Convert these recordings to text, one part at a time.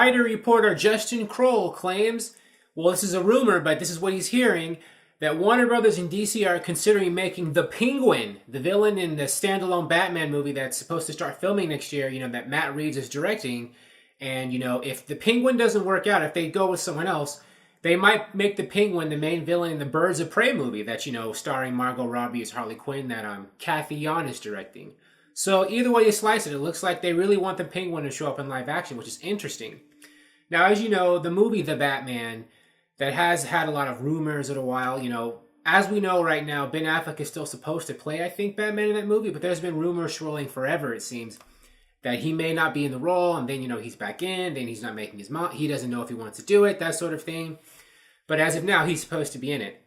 Writer reporter Justin Kroll claims, well, this is a rumor, but this is what he's hearing, that Warner Brothers and DC are considering making the Penguin, the villain in the standalone Batman movie that's supposed to start filming next year, that Matt Reeves is directing. And, if the Penguin doesn't work out, if they go with someone else, they might make the Penguin the main villain in the Birds of Prey movie that's, starring Margot Robbie as Harley Quinn that Cathy is directing. So either way you slice it, it looks like they really want the Penguin to show up in live action, which is interesting. Now, as you know, the movie The Batman, that has had a lot of rumors in a while, as we know right now, Ben Affleck is still supposed to play, I think, Batman in that movie, but there's been rumors swirling forever, it seems, that he may not be in the role, and then, he's back in, then he's not making his he doesn't know if he wants to do it, that sort of thing. But as of now, he's supposed to be in it.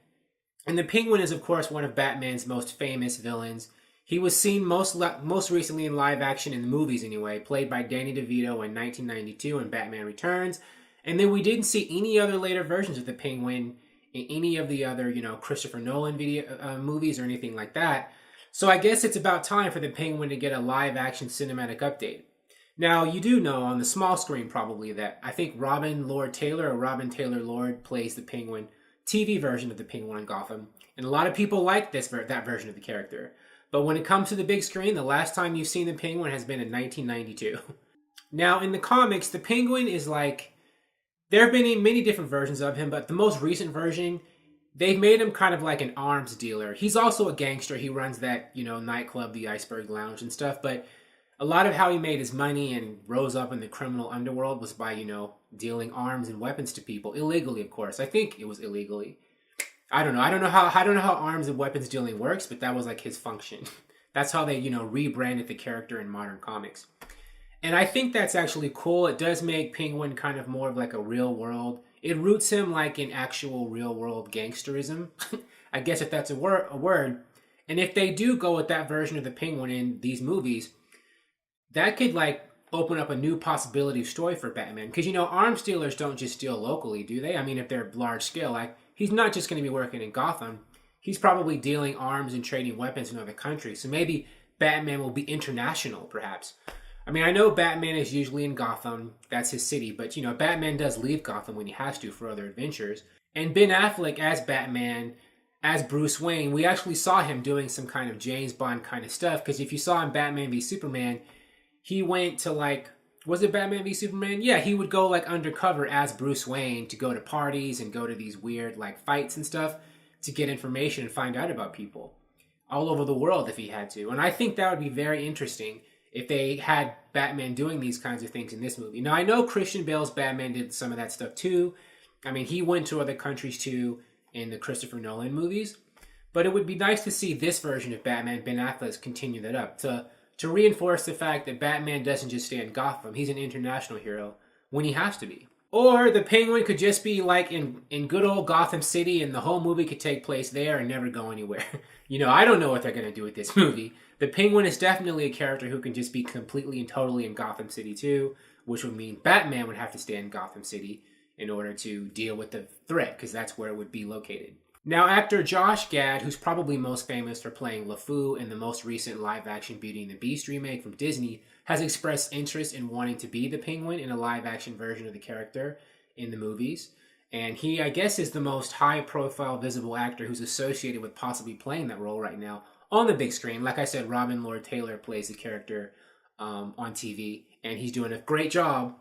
And the Penguin is, of course, one of Batman's most famous villains. He was seen most recently in live action, in the movies anyway, played by Danny DeVito in 1992 in Batman Returns. And then we didn't see any other later versions of the Penguin in any of the other, Christopher Nolan movies or anything like that. So I guess it's about time for the Penguin to get a live action cinematic update. Now, you do know on the small screen probably that I think Robin Taylor Lord plays the Penguin, TV version of the Penguin in Gotham. And a lot of people like that version of the character. But when it comes to the big screen, the last time you've seen the Penguin has been in 1992. Now, in the comics, the Penguin is like... There have been many different versions of him, but the most recent version, they've made him kind of like an arms dealer. He's also a gangster. He runs that, nightclub, the Iceberg Lounge and stuff. But a lot of how he made his money and rose up in the criminal underworld was by, dealing arms and weapons to people. Illegally, of course. I think it was illegally. I don't know. I don't know how arms and weapons dealing works, but that was like his function. That's how they, rebranded the character in modern comics. And I think that's actually cool. It does make Penguin kind of more of like a real world. It roots him like in actual real world gangsterism. I guess if that's a word. And if they do go with that version of the Penguin in these movies, that could like open up a new possibility of story for Batman. Because, arms dealers don't just steal locally, do they? I mean, if they're large scale, like he's not just going to be working in Gotham. He's probably dealing arms and trading weapons in other countries. So maybe Batman will be international, perhaps. I mean, I know Batman is usually in Gotham. That's his city. But, Batman does leave Gotham when he has to for other adventures. And Ben Affleck as Batman, as Bruce Wayne, we actually saw him doing some kind of James Bond kind of stuff. Because if you saw him Batman v Superman, he went to like... Was it Batman v Superman? Yeah, he would go like undercover as Bruce Wayne to go to parties and go to these weird like fights and stuff to get information and find out about people all over the world if he had to. And I think that would be very interesting if they had Batman doing these kinds of things in this movie. Now, I know Christian Bale's Batman did some of that stuff too. I mean, he went to other countries too in the Christopher Nolan movies. But it would be nice to see this version of Batman, Ben Affleck, continue that up to reinforce the fact that Batman doesn't just stay in Gotham. He's an international hero when he has to be. Or the Penguin could just be like in good old Gotham City and the whole movie could take place there and never go anywhere. I don't know what they're going to do with this movie. The Penguin is definitely a character who can just be completely and totally in Gotham City too, which would mean Batman would have to stay in Gotham City in order to deal with the threat, because that's where it would be located. Now, actor Josh Gad, who's probably most famous for playing LeFou in the most recent live-action Beauty and the Beast remake from Disney, has expressed interest in wanting to be the Penguin in a live-action version of the character in the movies. And he, I guess, is the most high-profile visible actor who's associated with possibly playing that role right now on the big screen. Like I said, Robin Lord Taylor plays the character on TV, and he's doing a great job.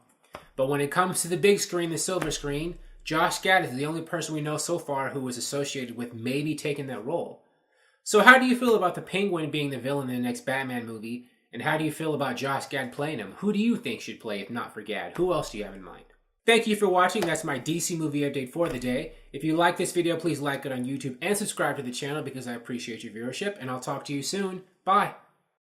But when it comes to the big screen, the silver screen, Josh Gad is the only person we know so far who was associated with maybe taking that role. So how do you feel about the Penguin being the villain in the next Batman movie? And how do you feel about Josh Gad playing him? Who do you think should play if not for Gad? Who else do you have in mind? Thank you for watching. That's my DC movie update for the day. If you like this video, please like it on YouTube and subscribe to the channel because I appreciate your viewership. And I'll talk to you soon. Bye.